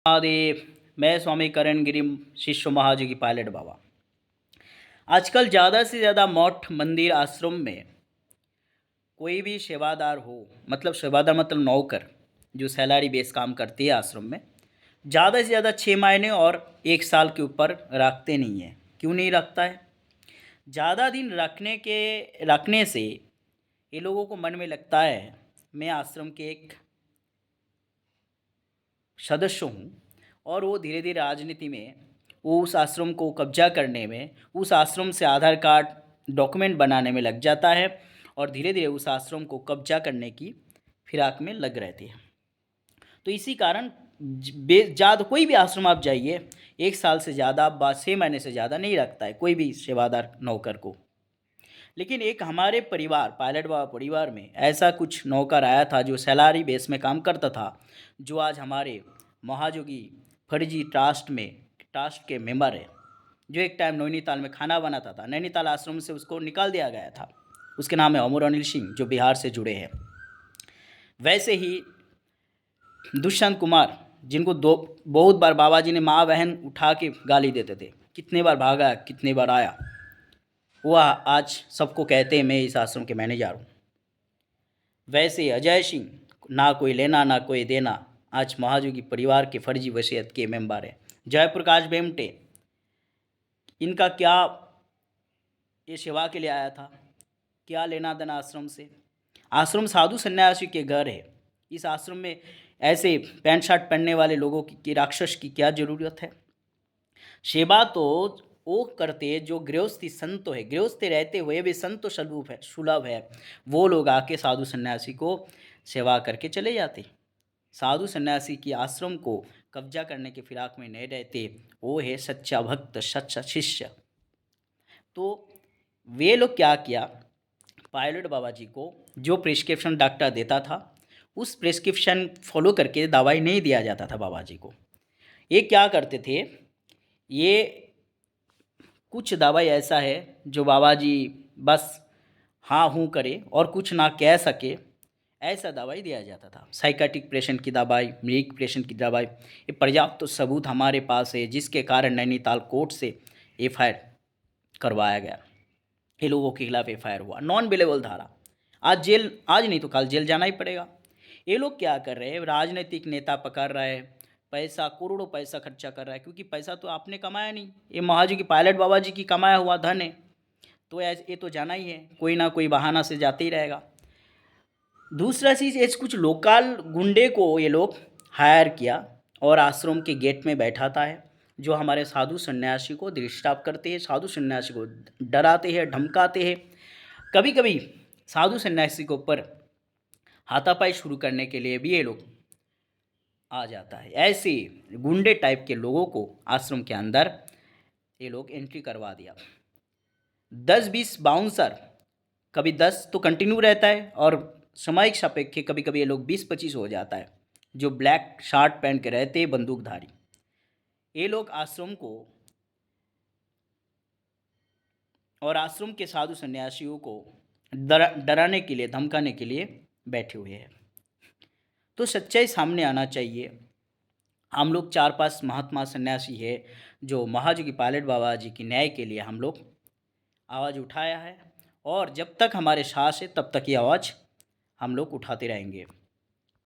महादेव। मैं स्वामी करण गिरी, शिष्य महायोगी पायलट बाबा। आजकल ज़्यादा से ज़्यादा मठ मंदिर आश्रम में कोई भी सेवादार हो, मतलब सेवादार मतलब नौकर जो सैलरी बेस काम करती है आश्रम में, ज़्यादा से ज़्यादा 6 महीने और 1 साल के ऊपर रखते नहीं है। क्यों नहीं रखता है? ज़्यादा दिन रखने से ये लोगों को मन में लगता है मैं आश्रम के एक सदस्य हूँ, और वो धीरे धीरे राजनीति में, वो उस आश्रम को कब्जा करने में, उस आश्रम से आधार कार्ड डॉक्यूमेंट बनाने में लग जाता है, और धीरे धीरे उस आश्रम को कब्जा करने की फिराक में लग रहती है। तो इसी कारण ज़्यादा कोई भी आश्रम आप जाइए, 1 साल से ज़्यादा, 6 महीने से ज़्यादा नहीं रखता है कोई भी सेवादार नौकर को। लेकिन एक हमारे परिवार, पायलट बाबा परिवार में ऐसा कुछ नौकर आया था जो सैलरी बेस में काम करता था, जो आज हमारे महायोगी फर्जी ट्रस्ट के मेंबर है, जो एक टाइम नैनीताल में खाना बनाता था। नैनीताल आश्रम से उसको निकाल दिया गया था। उसके नाम है अमर अनिल सिंह, जो बिहार से जुड़े हैं। वैसे ही दुष्यंत कुमार, जिनको बहुत बार बाबा जी ने माँ बहन उठा के गाली देते थे, कितने बार भागा, कितने बार आया, वह आज सबको कहते हैं मैं इस आश्रम के मैनेजर हूँ। वैसे अजय सिंह, ना कोई लेना ना कोई देना, आज महायोगी परिवार के फर्जी वसीयत के मेंबर है। जयप्रकाश बेमटे, इनका क्या, ये सेवा के लिए आया था, क्या लेना देना आश्रम से? आश्रम साधु सन्यासी के घर है। इस आश्रम में ऐसे पैंट शर्ट पहनने वाले लोगों की राक्षस की क्या ज़रूरत है? सेवा तो वो करते जो गृहस्थी संत है, गृहस्थी रहते हुए भी संत सुलभ है, वो लोग आके साधु सन्यासी को सेवा करके चले जाते। साधु सन्यासी की आश्रम को कब्जा करने के फिराक में नहीं रहते, वो है सच्चा भक्त, सच्चा शिष्य। तो वे लोग क्या किया, पायलट बाबा जी को जो प्रिस्क्रिप्शन डॉक्टर देता था, उस प्रिस्क्रिप्शन फॉलो करके दवाई नहीं दिया जाता था बाबा जी को। ये क्या करते थे, ये कुछ दवाई ऐसा है जो बाबा जी बस हाँ हूँ करे और कुछ ना कह सके, ऐसा दवाई दिया जाता था। साइकाट्रिक पेशेंट की दवाई, मृग पेशेंट की दवाई, ये पर्याप्त तो सबूत हमारे पास है, जिसके कारण नैनीताल कोर्ट से एफआईआर करवाया गया। ये लोगों के खिलाफ एफआईआर हुआ, नॉन बेलेबल धारा। आज जेल, आज नहीं तो कल जेल जाना ही पड़ेगा। ये लोग क्या कर रहे हैं, राजनीतिक नेता पकड़ रहे हैं, पैसा करोड़ों पैसा खर्चा कर रहा है, क्योंकि पैसा तो आपने कमाया नहीं, ये महायोगी पायलट बाबा जी की कमाया हुआ धन है। तो ये तो जाना ही है, कोई ना कोई बहाना से जाते ही रहेगा। दूसरा चीज़, ये कुछ लोकल गुंडे को ये लोग हायर किया और आश्रम के गेट में बैठाता है, जो हमारे साधु सन्यासी को डिस्टर्ब करते हैं, साधु सन्यासी को डराते हैं, धमकाते हैं। कभी कभी साधु सन्यासी के ऊपर हाथापाई शुरू करने के लिए भी ये लोग आ जाता है। ऐसे गुंडे टाइप के लोगों को आश्रम के अंदर ये लोग एंट्री करवा दिया। 10-20 बाउंसर, कभी 10 तो कंटिन्यू रहता है, और सामयिक सापेक्ष कभी कभी ये लोग 20-25 हो जाता है, जो ब्लैक शर्ट पहन के रहते हैं, बंदूकधारी। ये लोग आश्रम को और आश्रम के साधु सन्यासियों को डराने के लिए, धमकाने के लिए बैठे हुए हैं। तो सच्चाई सामने आना चाहिए। हम लोग 4-5 महात्मा सन्यासी है, जो महायोगी पायलट बाबा जी की न्याय के लिए हम लोग आवाज़ उठाया है, और जब तक हमारे सांस है तब तक ये आवाज़ हम लोग उठाते रहेंगे।